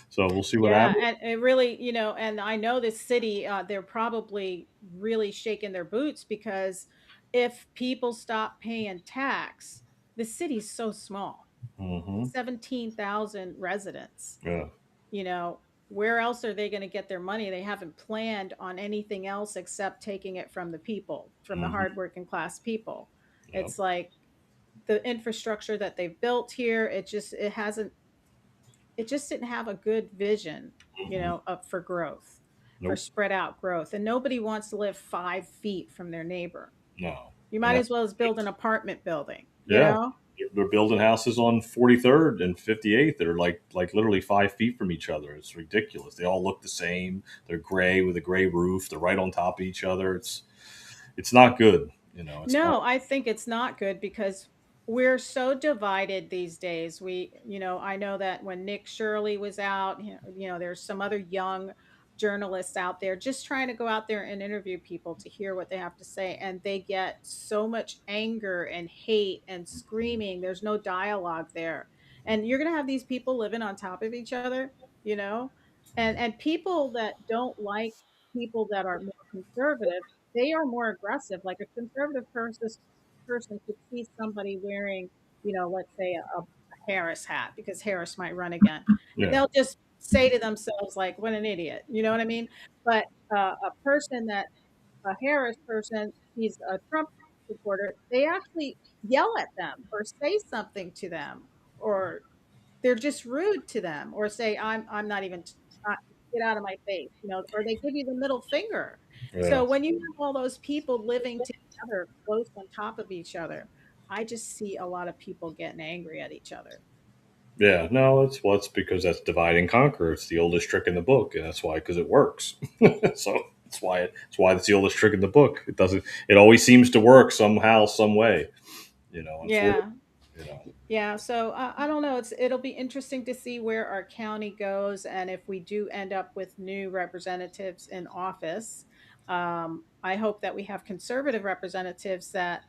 So we'll see what Yeah, happens. and it really, and I know this city, they're probably really shaking their boots because if people stop paying tax, the city's so small. Hmm. 17,000 residents. Yeah. You know, where else are they going to get their money? They haven't planned on anything else except taking it from the people, from the Hmm. hardworking class people. Yep. It's like the infrastructure that they've built here, it just didn't have a good vision, Hmm. up for growth, for Nope. spread out growth. And nobody wants to live 5 feet from their neighbor. No. You And might that's as well as build an apartment building, you yeah. know? They're building houses on 43rd and 58th that are like literally 5 feet from each other. It's ridiculous. They all look the same. They're gray with a gray roof. They're right on top of each other. It's not good. It's not. No, I think it's not good because we're so divided these days. I know that when Nick Shirley was out, there's some other young journalists out there just trying to go out there and interview people to hear what they have to say. And they get so much anger and hate and screaming. There's no dialogue there. And you're going to have these people living on top of each other, you know? And people that don't like people that are more conservative, they are more aggressive. Like a conservative person could see somebody wearing, let's say a Harris hat because Harris might run again, and Yeah. they'll just say to themselves like, "What an idiot," you know what I mean? But a Harris person sees a Trump supporter, they actually yell at them or say something to them, or they're just rude to them, or say, I'm not even get out of my face, or they give you the middle finger. Yeah. So when you have all those people living together close on top of each other, I just see a lot of people getting angry at each other. Yeah. No, it's because that's divide and conquer. It's the oldest trick in the book, and that's why, because it works. So that's why it's the oldest trick in the book. It doesn't. It always seems to work somehow, some way. Unfortunately. Yeah. You know. Yeah, so I don't know. It'll be interesting to see where our county goes, and if we do end up with new representatives in office. I hope that we have conservative representatives that,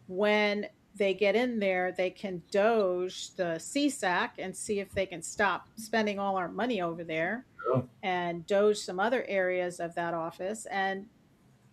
when they get in there, they can doge the CSAC and see if they can stop spending all our money over there, Yeah. and doge some other areas of that office. And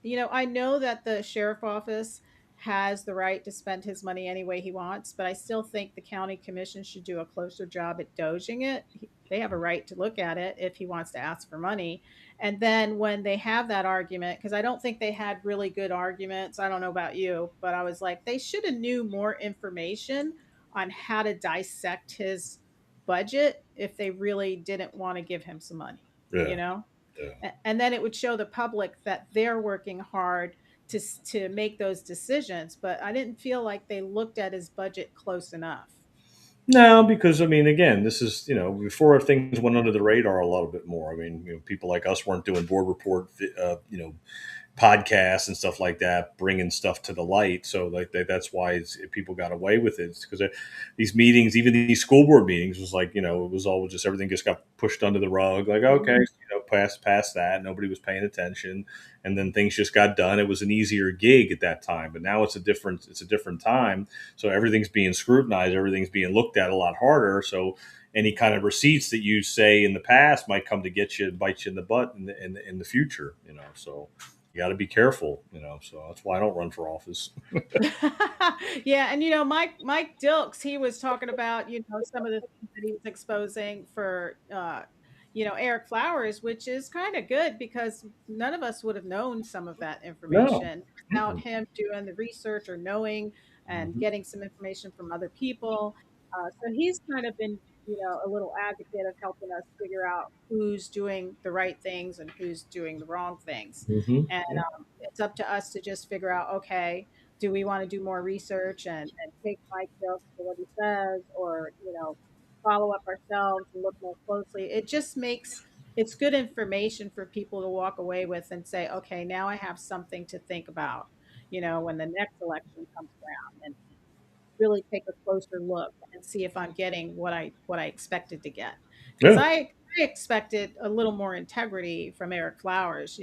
I know that the sheriff office has the right to spend his money any way he wants, but I still think the county commission should do a closer job at doging it. They have a right to look at it if he wants to ask for money. And then when they have that argument, because I don't think they had really good arguments. I don't know about you, but I was like, they should have knew more information on how to dissect his budget if they really didn't want to give him some money, Yeah. you know? Yeah. And then it would show the public that they're working hard to make those decisions. But I didn't feel like they looked at his budget close enough. No, because again, this is before things went under the radar a little bit more. People like us weren't doing board report, podcasts and stuff like that, bringing stuff to the light. So like that's why people got away with it, because these meetings, even these school board meetings, was like it was all just everything just got pushed under the rug. Like okay, Mhm. pass that. Nobody was paying attention, and then things just got done. It was an easier gig at that time, but now it's a different time. So everything's being scrutinized, everything's being looked at a lot harder. So any kind of receipts that you say in the past might come to get you and bite you in the butt in the future. So you got to be careful, So that's why I don't run for office. Yeah, and Mike Dilks, he was talking about some of the things that he was exposing for Eric Flowers, which is kind of good because none of us would have known some of that No. information without Mm-mm. him doing the research or knowing and Mhm. getting some information from other people. So he's kind of been a little advocate of helping us figure out who's doing the right things and who's doing the wrong things. Mhm. And Yeah. it's up to us to just figure out, okay, do we want to do more research and take Mike Jones for what he says, or follow up ourselves and look more closely? It just makes it's good information for people to walk away with and say, okay, now I have something to think about, when the next election comes around, and really take a closer look and see if I'm getting what I expected to get. Because Yeah. I expected a little more integrity from Eric Flowers.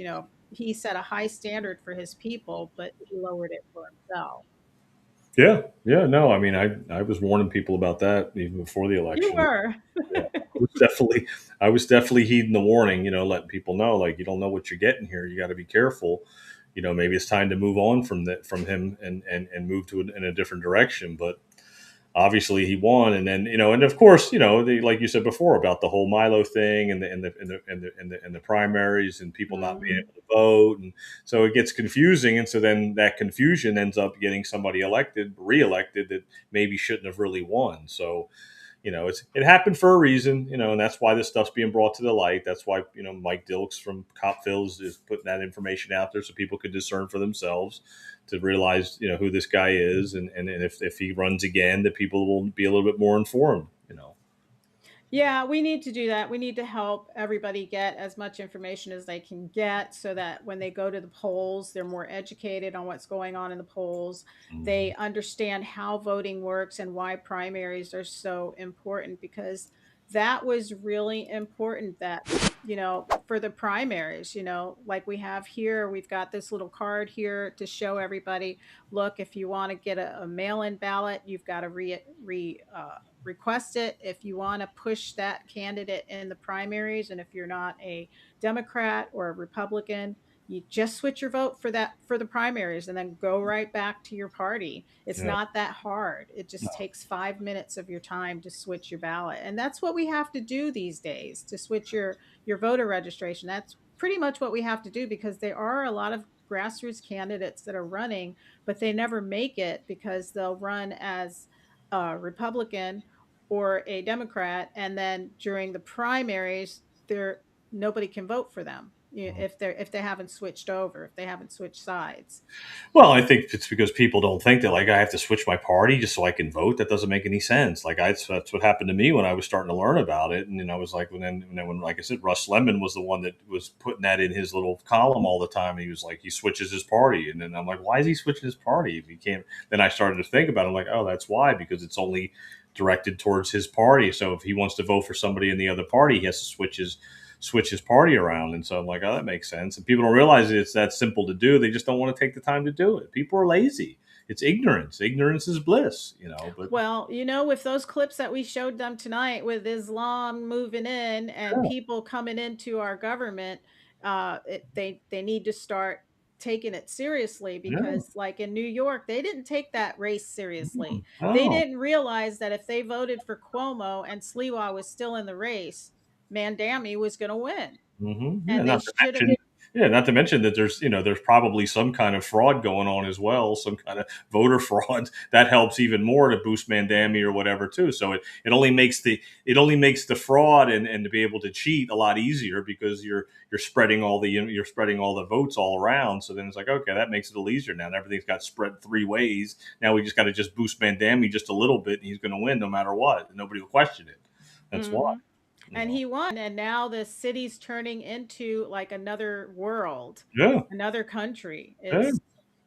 He set a high standard for his people, but he lowered it for himself. Yeah. Yeah. No, I mean, I was warning people about that even before the You election. were. Yeah, I was definitely heeding the warning, letting people know, like, you don't know what you're getting here. You got to be careful. Maybe it's time to move on from him and move in a different direction. But obviously he won, and then and of course, like you said before about the whole Milo thing and the primaries and people not being Mhm. able to vote, and so it gets confusing, and so then that confusion ends up getting somebody reelected that maybe shouldn't have really won. So it happened for a reason, and that's why this stuff's being brought to the light. That's why Mike Dilks from Copville is putting that information out there so people could discern for themselves to realize who this guy is, and if he runs again, that people will be a little bit more informed. Yeah, we need to do that. We need to help everybody get as much information as they can get so that when they go to the polls, they're more educated on what's going on in the polls. Mhm. They understand how voting works and why primaries are so important, because that was really important that, for the primaries, like we have here, we've got this little card here to show everybody, look, if you want to get a mail-in ballot, you've got to request it. If you want to push that candidate in the primaries, and if you're not a Democrat or a Republican, you just switch your vote for the primaries and then go right back to your party. It's Yeah. not that hard. It just takes 5 minutes of your time to switch your ballot. And that's what we have to do these days, to switch your voter registration. That's pretty much what we have to do, because there are a lot of grassroots candidates that are running, but they never make it because they'll run as a Republican or a Democrat, and then during the primaries, nobody can vote for them if they haven't switched over, if they haven't switched sides. Well, I think it's because people don't think that, like, I have to switch my party just so I can vote. That doesn't make any sense. Like, that's what happened to me when I was starting to learn about it. And I was like, when, like I said, Russ Lemon was the one that was putting that in his little column all the time. And he was like, he switches his party. And then I'm like, why is he switching his party if he can't? Then I started to think about it. I'm like, oh, that's why, because it's only directed towards his party. So if he wants to vote for somebody in the other party, he has to switch his party around. And so I'm like, oh, that makes sense. And people don't realize it's that simple to do. They just don't want to take the time to do it. People are lazy. It's ignorance. Ignorance is bliss. But Well, with those clips that we showed them tonight with Islam moving in and yeah, people coming into our government, they need to start taking it seriously, yeah. because, like in New York, they didn't take that race seriously. They Oh, didn't realize that if they voted for Cuomo and Sliwa was still in the race, Mandami was going to win, yeah. and they should have. Not to mention that there's probably some kind of fraud going on as well, some kind of voter fraud that helps even more to boost Mandami or whatever too. So it only makes the fraud and to be able to cheat a lot easier, because you're spreading all the votes all around. So then it's like, okay, that makes it a little easier now. And everything's got spread three ways. Now we just got to just boost Mandami just a little bit, and he's going to win no matter what. And nobody will question it. That's why. Mhm. And he won, and now the city's turning into like another world, Yeah. another country. Yeah.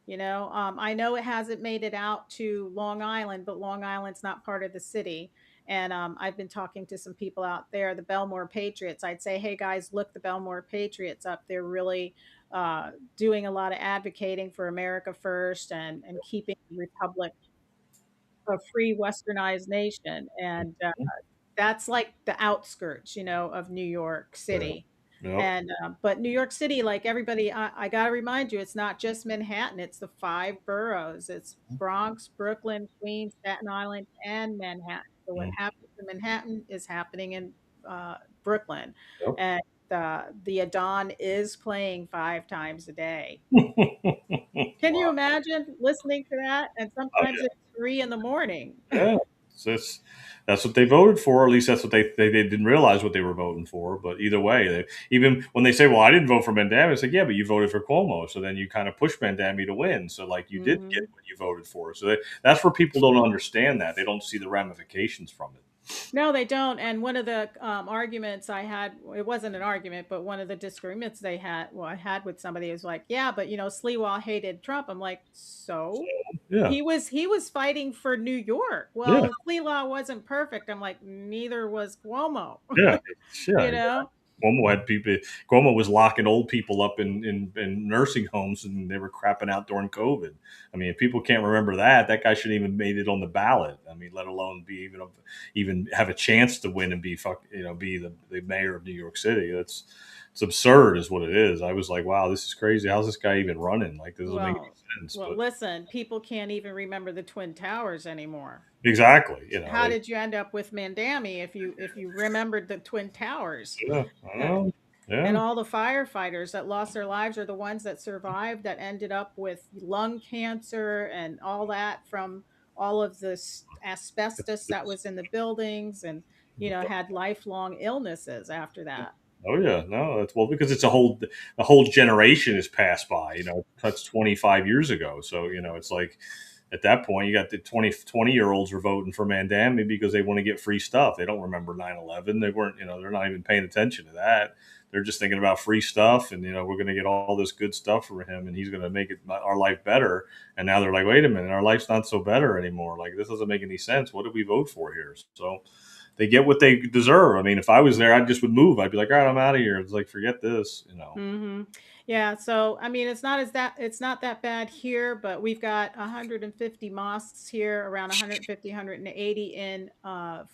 I know it hasn't made it out to Long Island, but Long Island's not part of the city. And I've been talking to some people out there, the Belmore Patriots. I'd say, hey guys, look the Belmore Patriots up. They're really doing a lot of advocating for America first, and keeping the Republic a free westernized nation. And that's like the outskirts, of New York Yeah. City. Yep. And but New York City, like everybody, I got to remind you, it's not just Manhattan. It's the five boroughs. It's Bronx, Brooklyn, Queens, Staten Island, and Manhattan. So what Mm. happens in Manhattan is happening in Brooklyn, Yep. and the Adon is playing 5 times a day. Can you Wow. imagine listening to that? And Oh, sometimes it's 3 in the morning. yeah. So that's what they voted for. Or at least that's what they didn't realize what they were voting for. But either way, even when they say, "Well, I didn't vote for Mandami," it's like, "Yeah, but you voted for Cuomo." So then you kind of push Mandami to win. So like you did get Hmm. what you voted for. So that's where people don't understand that. They don't see the ramifications from it. No, they don't. And one of the arguments I had, it wasn't an argument, but one of the disagreements I had with somebody is like, yeah, but Sliwa hated Trump. I'm like, so Yeah. he was fighting for New York. Yeah. Well, Sliwa wasn't perfect. I'm like, neither was Cuomo. Yeah. you Yeah. know? Cuomo had people. Cuomo was locking old people up in nursing homes, and they were crapping out during COVID. I mean, if people can't remember that, that guy shouldn't even made it on the ballot. I mean, let alone be even have a chance to win and be the mayor of New York City. It's absurd, is what it is. I was like, wow, this is crazy. How's this guy even running? Like, this doesn't make any Well, sense. well, But listen, people can't even remember the Twin Towers anymore. exactly, How did you end up with Mandami if you remembered the Twin Towers? yeah, I know. And Yeah, all the firefighters that lost their lives are the ones that survived that ended up with lung cancer and all that from all of this asbestos that was in the buildings and had lifelong illnesses after that. oh yeah, no, that's well because it's a whole generation has passed by. That's 25 years ago. So it's like at that point you got the 20 year olds are voting for Mandami because they want to get free stuff. They don't remember 9/11. They weren't. They're not even paying attention to that. They're just thinking about free stuff, and we're going to get all this good stuff for him, and he's going to make our life better. And now they're like, wait a minute, our life's not so better anymore. Like this doesn't make any sense. What did we vote for here? So they get what they deserve. I mean, if I was there, I just would move. I'd be like, all right, I'm out of here. It's like, forget this. Hmm. Yeah, so I mean, it's not that bad here, but we've got 150 mosques here, around 150, 180 in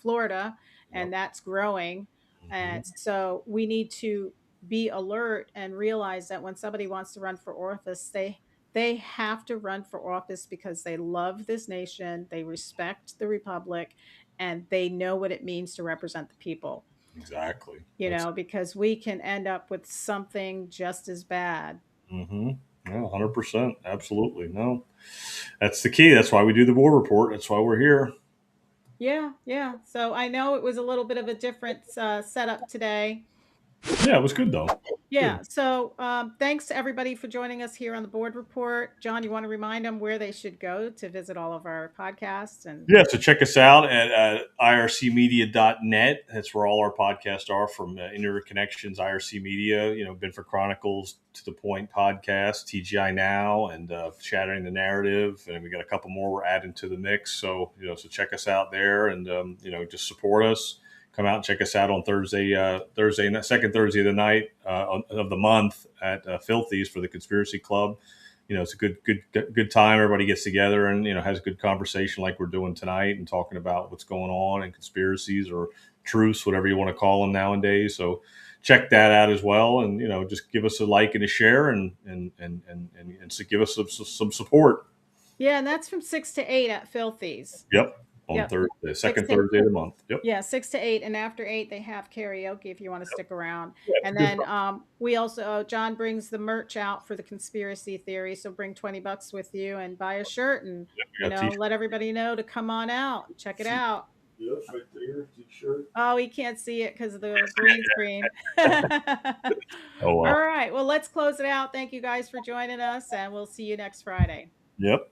Florida, and Yep. that's growing. Hmm. And so we need to be alert and realize that when somebody wants to run for office, they have to run for office because they love this nation, they respect the republic, and they know what it means to represent the people, Exactly. That's because we can end up with something just as bad. mm-hmm. Yeah, 100%. Absolutely. No, that's the key. That's why we do the war report. That's why we're here. Yeah, yeah. So I know it was a little bit of a different setup today. Yeah, it was good though. Good. Yeah. So thanks to everybody for joining us here on the board report. John, you want to remind them where they should go to visit all of our podcasts and Yeah, so check us out at ircmedia.net. That's where all our podcasts are from Interconnections, IRC Media, Binford Chronicles, To the Point podcast, TGI Now, and Shattering the Narrative. And we got a couple more we're adding to the mix. So, so check us out there and, just support us. Come out and check us out on second Thursday of the night of the month at Filthy's for the Conspiracy Club. It's a good time. Everybody gets together and has a good conversation like we're doing tonight and talking about what's going on and conspiracies or truths, whatever you want to call them nowadays. So check that out as well, and just give us a like and a share and so give us some support. yeah, and that's from 6 to 8 at Filthy's. Yep, on Yep. Thursday, Six second to Thursday of the month. Yep. Yeah, 6 to 8, and after 8 they have karaoke if you want to Yep. stick around. Yeah, it's And good then stuff. we also John brings the merch out for the conspiracy theory, so bring $20 with you and buy a shirt and Yep, we got t-shirts. let everybody know to come on out, check it out. Yep, right there, t-shirt. Oh, he can't see it because of the green screen. Oh All well. right, well, let's close it out. Thank you guys for joining us, and we'll see you next Friday. Yep.